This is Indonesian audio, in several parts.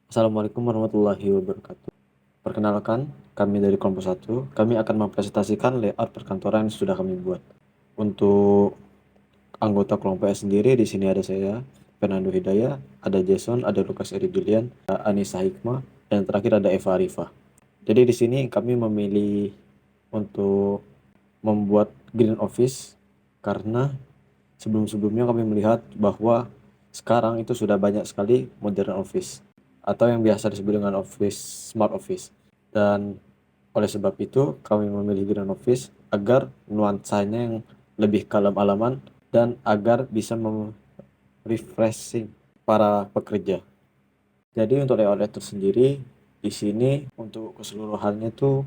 Assalamualaikum warahmatullahi wabarakatuh. Perkenalkan, kami dari kelompok 1, kami akan mempresentasikan layout perkantoran yang sudah kami buat. Untuk anggota kelompoknya sendiri, di sini ada saya, Fernando Hidayah, ada Jason, ada Lukas Eri Julian, ada Anissa Hikmah, dan terakhir ada Eva Arifah. Jadi di sini kami memilih untuk membuat green office karena sebelum-sebelumnya kami melihat bahwa sekarang itu sudah banyak sekali modern office atau yang biasa disebut dengan office, smart office. Dan oleh sebab itu kami memilih green office agar nuansanya yang lebih kalem alaman dan agar bisa refreshing para pekerja. Jadi untuk layout tersendiri di sini untuk keseluruhannya itu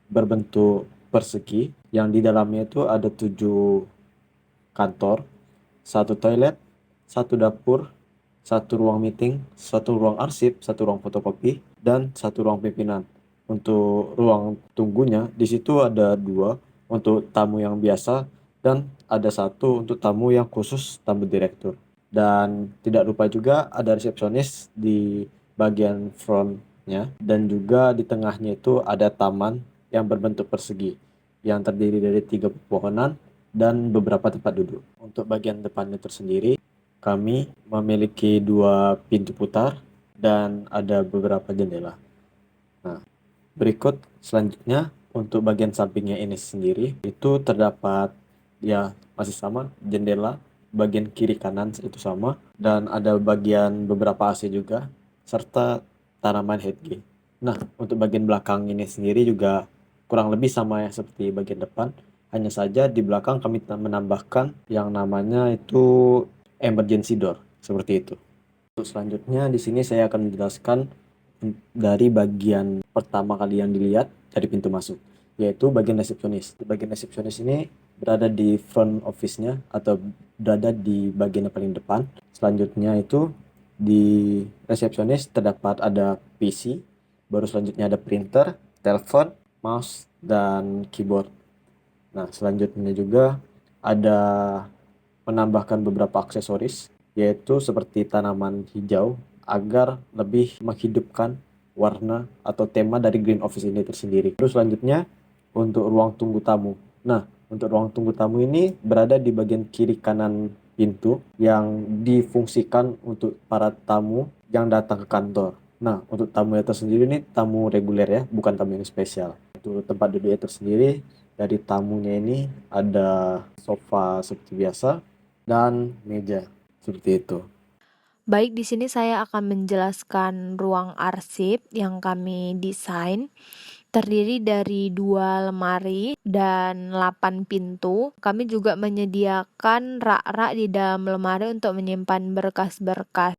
berbentuk persegi yang di dalamnya itu ada 7 kantor, satu toilet, satu dapur, satu ruang meeting, satu ruang arsip, satu ruang fotokopi, dan satu ruang pimpinan. Untuk ruang tunggunya di situ ada 2 untuk tamu yang biasa dan ada satu untuk tamu yang khusus tamu direktur. Dan tidak lupa juga ada resepsionis di bagian frontnya dan juga di tengahnya itu ada taman yang berbentuk persegi yang terdiri dari 3 pepohonan dan beberapa tempat duduk. Untuk bagian depannya tersendiri, kami memiliki 2 pintu putar dan ada beberapa jendela. Nah, berikut selanjutnya untuk bagian sampingnya ini sendiri, itu terdapat ya masih sama jendela, bagian kiri kanan itu sama, dan ada bagian beberapa AC juga, serta tanaman headgate. Nah, untuk bagian belakang ini sendiri juga kurang lebih sama ya seperti bagian depan, hanya saja di belakang kami menambahkan yang namanya itu emergency door, seperti itu. Untuk selanjutnya di sini saya akan menjelaskan dari bagian pertama kali yang dilihat dari pintu masuk, yaitu bagian resepsionis. Bagian resepsionis ini berada di front office-nya atau berada di bagian yang paling depan. Selanjutnya itu di resepsionis terdapat ada PC, baru selanjutnya ada printer, telepon, mouse, dan keyboard. Nah, selanjutnya juga ada menambahkan beberapa aksesoris, yaitu seperti tanaman hijau agar lebih menghidupkan warna atau tema dari green office ini tersendiri. Terus selanjutnya untuk ruang tunggu tamu. Nah, untuk ruang tunggu tamu ini berada di bagian kiri kanan pintu yang difungsikan untuk para tamu yang datang ke kantor. Nah, untuk tamu yang tersendiri ini tamu reguler ya, bukan tamu yang spesial. Untuk tempat duduknya tersendiri dari tamunya ini ada sofa seperti biasa dan meja seperti itu. Baik, di sini saya akan menjelaskan ruang arsip yang kami desain. Terdiri dari 2 lemari dan 8 pintu. Kami juga menyediakan rak-rak di dalam lemari untuk menyimpan berkas-berkas.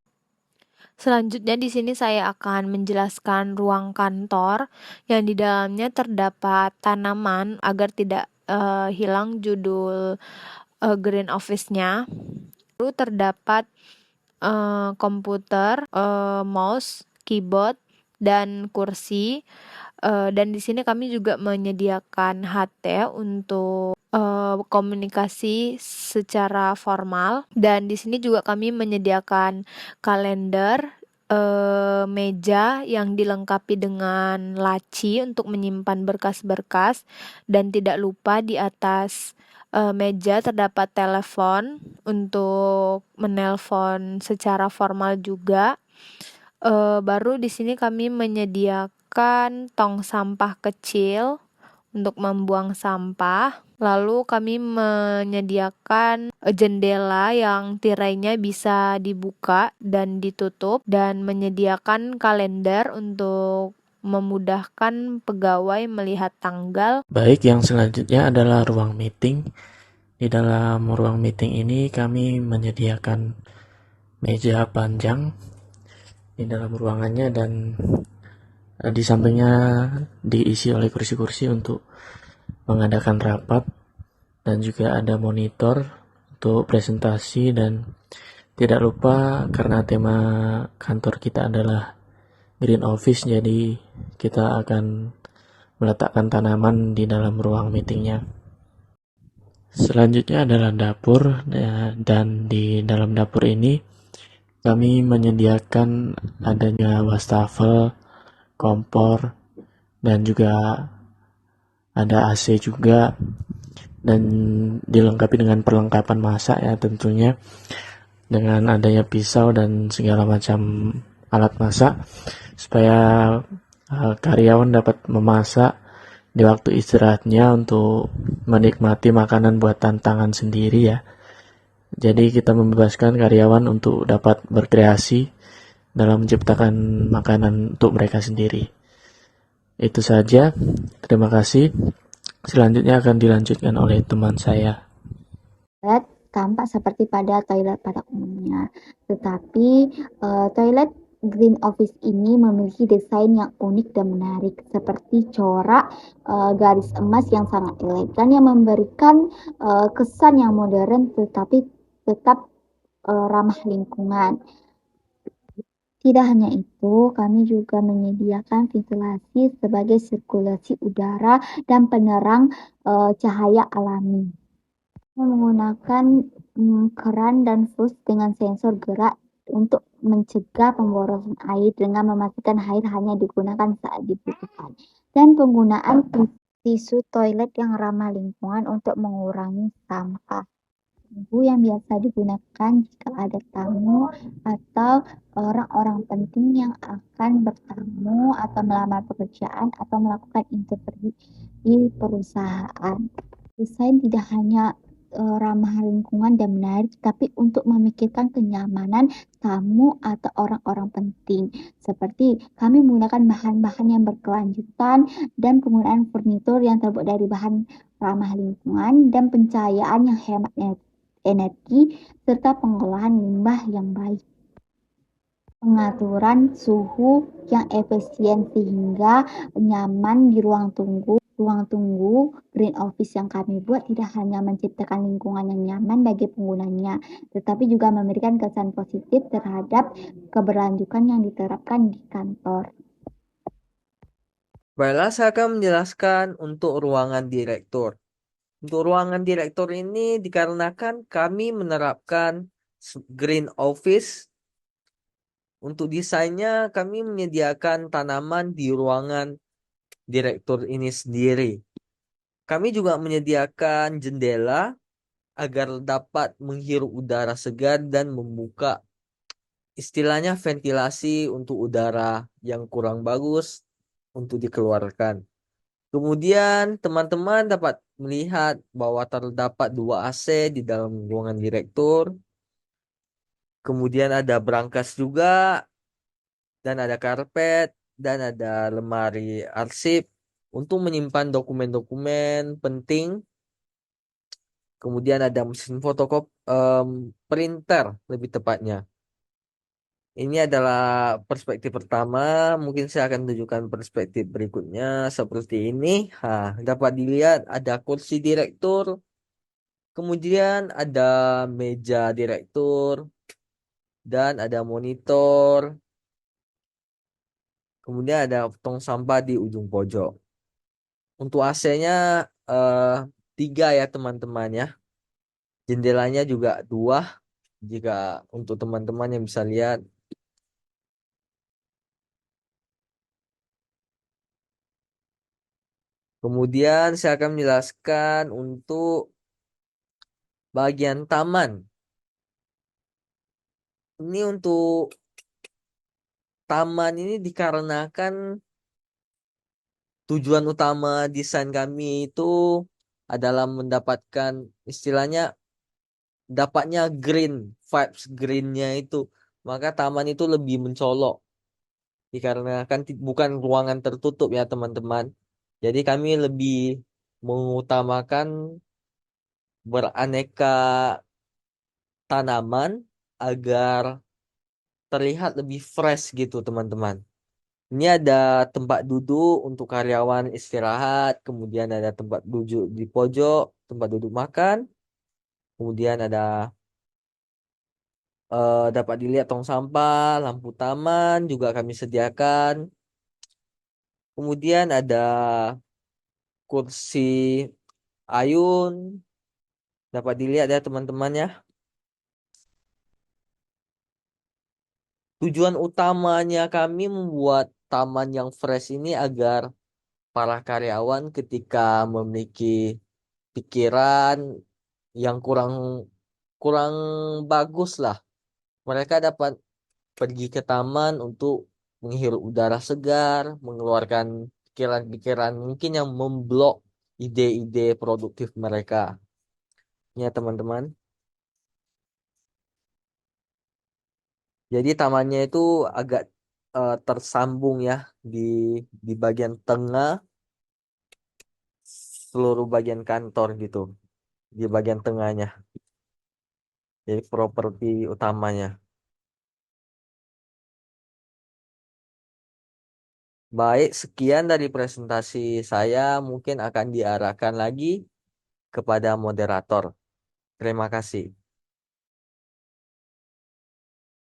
Selanjutnya di sini saya akan menjelaskan ruang kantor yang di dalamnya terdapat tanaman agar tidak hilang judul green office-nya. Lalu terdapat komputer, mouse, keyboard, dan kursi. Dan di sini kami juga menyediakan HT untuk komunikasi secara formal. Dan di sini juga kami menyediakan kalender, meja yang dilengkapi dengan laci untuk menyimpan berkas-berkas, dan tidak lupa di atas meja terdapat telepon untuk menelpon secara formal juga. Baru di sini kami menyediakan tong sampah kecil untuk membuang sampah. Lalu kami menyediakan jendela yang tirainya bisa dibuka dan ditutup, dan menyediakan kalender untuk memudahkan pegawai melihat tanggal. Baik, yang selanjutnya adalah ruang meeting. Di dalam ruang meeting ini kami menyediakan meja panjang di dalam ruangannya, dan di sampingnya diisi oleh kursi-kursi untuk mengadakan rapat, dan juga ada monitor untuk presentasi. Dan tidak lupa, karena tema kantor kita adalah green office, jadi kita akan meletakkan tanaman di dalam ruang meetingnya. Selanjutnya adalah dapur, dan di dalam dapur ini kami menyediakan adanya wastafel, kompor, dan juga ada AC juga, dan dilengkapi dengan perlengkapan masak ya tentunya, dengan adanya pisau dan segala macam alat masak supaya karyawan dapat memasak di waktu istirahatnya untuk menikmati makanan buatan tangan sendiri ya. Jadi kita membebaskan karyawan untuk dapat berkreasi dalam menciptakan makanan untuk mereka sendiri. Itu saja. Terima kasih. Selanjutnya akan dilanjutkan oleh teman saya. Toilet tampak seperti pada toilet pada umumnya, tetapi toilet Green Office ini memiliki desain yang unik dan menarik, seperti corak garis emas yang sangat elegan yang memberikan kesan yang modern tetapi tetap ramah lingkungan. Tidak hanya itu, kami juga menyediakan ventilasi sebagai sirkulasi udara dan penerang cahaya alami. Menggunakan keran dan fuse dengan sensor gerak untuk mencegah pemborosan air dengan memastikan air hanya digunakan saat dibutuhkan, dan penggunaan tisu toilet yang ramah lingkungan untuk mengurangi sampah. Tunggu yang biasa digunakan jika ada tamu atau orang-orang penting yang akan bertamu atau melamar pekerjaan atau melakukan interview di perusahaan. Desain tidak hanya ramah lingkungan dan menarik, tapi untuk memikirkan kenyamanan tamu atau orang-orang penting. Seperti kami menggunakan bahan-bahan yang berkelanjutan dan penggunaan furnitur yang terbuat dari bahan ramah lingkungan dan pencahayaan yang hemat energi serta pengolahan limbah yang baik. Pengaturan suhu yang efisien sehingga nyaman di ruang tunggu. Ruang tunggu Green Office yang kami buat tidak hanya menciptakan lingkungan yang nyaman bagi penggunanya, tetapi juga memberikan kesan positif terhadap keberlanjutan yang diterapkan di kantor. Baiklah, saya akan menjelaskan untuk ruangan direktur. Untuk ruangan direktur ini dikarenakan kami menerapkan Green Office. Untuk desainnya kami menyediakan tanaman di ruangan direktur ini sendiri. Kami juga menyediakan jendela agar dapat menghirup udara segar dan membuka istilahnya ventilasi untuk udara yang kurang bagus untuk dikeluarkan. Kemudian teman-teman dapat melihat bahwa terdapat 2 AC di dalam ruangan direktur. Kemudian ada brankas juga, dan ada karpet, dan ada lemari arsip untuk menyimpan dokumen-dokumen penting. Kemudian ada mesin fotokopi, printer lebih tepatnya. Ini adalah perspektif pertama. Mungkin saya akan tunjukkan perspektif berikutnya seperti ini. Dapat dilihat ada kursi direktur, kemudian ada meja direktur, dan ada monitor. Kemudian ada tong sampah di ujung pojok. Untuk AC-nya 3 ya teman-teman ya. Jendelanya juga 2 jika untuk teman-teman yang bisa lihat. Kemudian saya akan menjelaskan untuk bagian taman. Ini untuk taman ini dikarenakan tujuan utama desain kami itu adalah mendapatkan istilahnya dapatnya green, vibes greennya itu. Maka taman itu lebih mencolok. Dikarenakan bukan ruangan tertutup ya teman-teman. Jadi kami lebih mengutamakan beraneka tanaman agar terlihat lebih fresh gitu teman-teman. Ini ada tempat duduk untuk karyawan istirahat, kemudian ada tempat duduk di pojok, tempat duduk makan, kemudian ada dapat dilihat tong sampah, lampu taman juga kami sediakan. Kemudian ada kursi ayun, dapat dilihat ya teman-teman ya. Tujuan utamanya kami membuat taman yang fresh ini agar para karyawan ketika memiliki pikiran yang kurang kurang bagus lah, mereka dapat pergi ke taman untuk menghirup udara segar, mengeluarkan pikiran-pikiran mungkin yang memblok ide-ide produktif mereka. Ya, teman-teman. Jadi tamannya itu agak tersambung ya di bagian tengah seluruh bagian kantor gitu, di bagian tengahnya. Jadi properti utamanya. Baik, sekian dari presentasi saya, mungkin akan diarahkan lagi kepada moderator. Terima kasih.